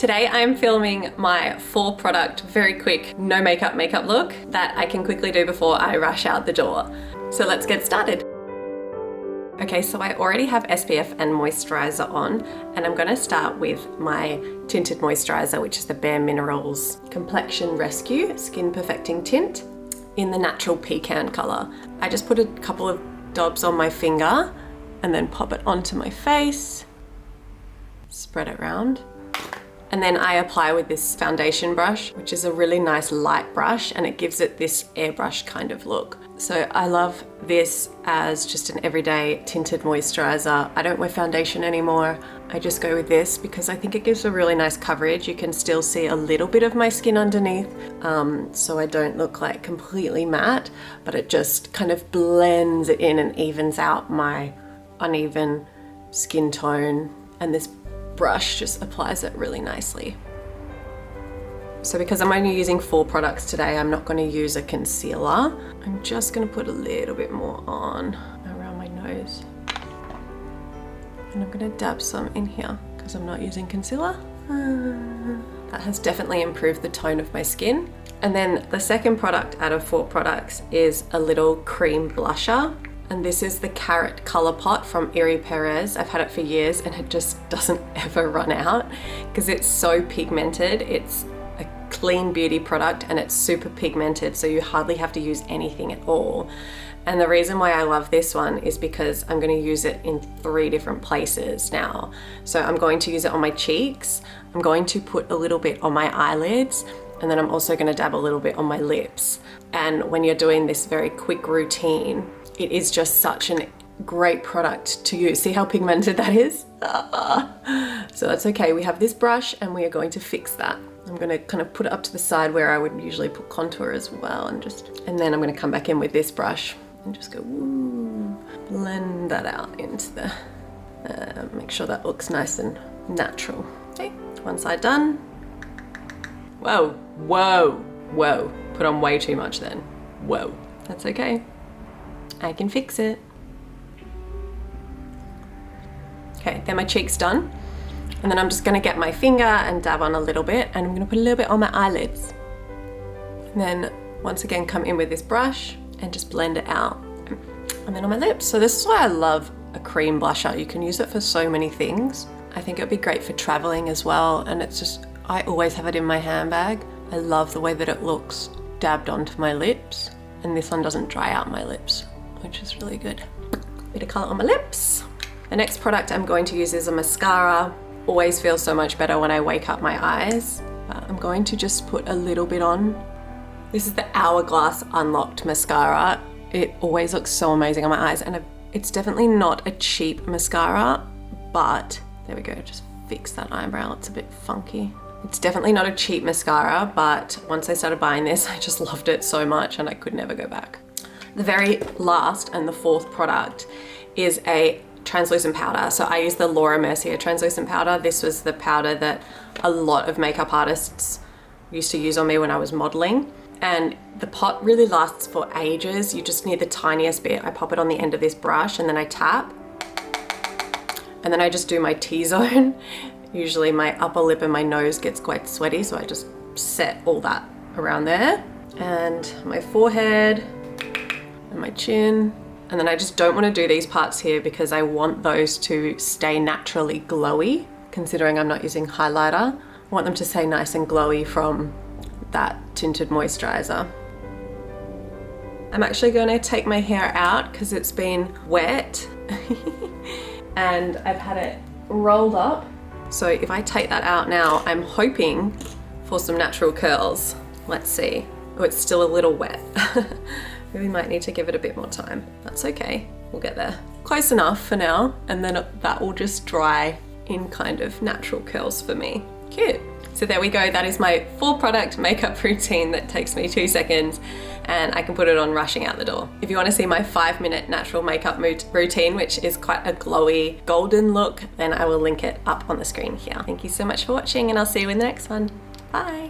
Today I'm filming my 4-product, very quick, no makeup look that I can quickly do before I rush out the door. So let's get started. Okay, so I already have SPF and moisturizer on, and I'm gonna start with my tinted moisturizer, which is the Bare Minerals Complexion Rescue Skin Perfecting Tint in the natural pecan color. I just put a couple of dobs on my finger and then pop it onto my face, spread it around. And then I apply with this foundation brush, which is a really nice light brush, and it gives it this airbrush kind of look. So I love this as just an everyday tinted moisturizer. I don't wear foundation anymore. I just go with this because I think it gives a really nice coverage. You can still see a little bit of my skin underneath, so I don't look like completely matte, but it just kind of blends it in and evens out my uneven skin tone. And this brush just applies it really nicely. So because I'm only using 4 products today, I'm not going to use a concealer. I'm just going to put a little bit more on around my nose. And I'm going to dab some in here because I'm not using concealer. That has definitely improved the tone of my skin. And then the second product out of 4 products is a little cream blusher. And this is the Carrot Colourpop from Iri Perez. I've had it for years and it just doesn't ever run out because it's so pigmented. It's a clean beauty product and it's super pigmented, so you hardly have to use anything at all. And the reason why I love this one is because I'm going to use it in 3 different places now. So I'm going to use it on my cheeks, I'm going to put a little bit on my eyelids, and then I'm also going to dab a little bit on my lips. And when you're doing this very quick routine, it is just such a great product to use. See how pigmented that is? So that's okay. We have this brush and we are going to fix that. I'm going to kind of put it up to the side where I would usually put contour as well, and then I'm going to come back in with this brush and just go woo, blend that out into the, make sure that looks nice and natural. Okay, one side done. Whoa, whoa, whoa. Put on way too much then. Whoa, that's okay. I can fix it. Okay, then my cheek's done. And then I'm just gonna get my finger and dab on a little bit, and I'm gonna put a little bit on my eyelids. And then once again, come in with this brush and just blend it out. And then on my lips. So this is why I love a cream blusher. You can use it for so many things. I think it'd be great for traveling as well. And it's just, I always have it in my handbag. I love the way that it looks dabbed onto my lips. And this one doesn't dry out my lips, which is really good. Bit of color on my lips. The next product I'm going to use is a mascara. Always feels so much better when I wake up my eyes. I'm going to just put a little bit on. This is the Hourglass Unlocked Mascara. It always looks so amazing on my eyes, and it's definitely not a cheap mascara, but there we go, just fix that eyebrow, it's a bit funky. It's definitely not a cheap mascara, but once I started buying this, I just loved it so much and I could never go back. The very last and the 4th product is a translucent powder. So I use the Laura Mercier translucent powder. This was the powder that a lot of makeup artists used to use on me when I was modeling. And the pot really lasts for ages. You just need the tiniest bit. I pop it on the end of this brush and then I tap. And then I just do my T-zone. Usually my upper lip and my nose gets quite sweaty, so I just set all that around there. And my forehead and my chin. And then I just don't want to do these parts here because I want those to stay naturally glowy, considering I'm not using highlighter. I want them to stay nice and glowy from that tinted moisturizer. I'm actually going to take my hair out because it's been wet and I've had it rolled up. So if I take that out now, I'm hoping for some natural curls. Let's see. Oh, it's still a little wet. We might need to give it a bit more time. That's okay, we'll get there. Close enough for now, and then that will just dry in kind of natural curls for me. Cute. So there we go, that is my 4-product makeup routine that takes me 2 seconds, and I can put it on rushing out the door. If you want to see my 5-minute natural makeup routine, which is quite a glowy golden look, then I will link it up on the screen here. Thank you so much for watching, and I'll see you in the next one. Bye.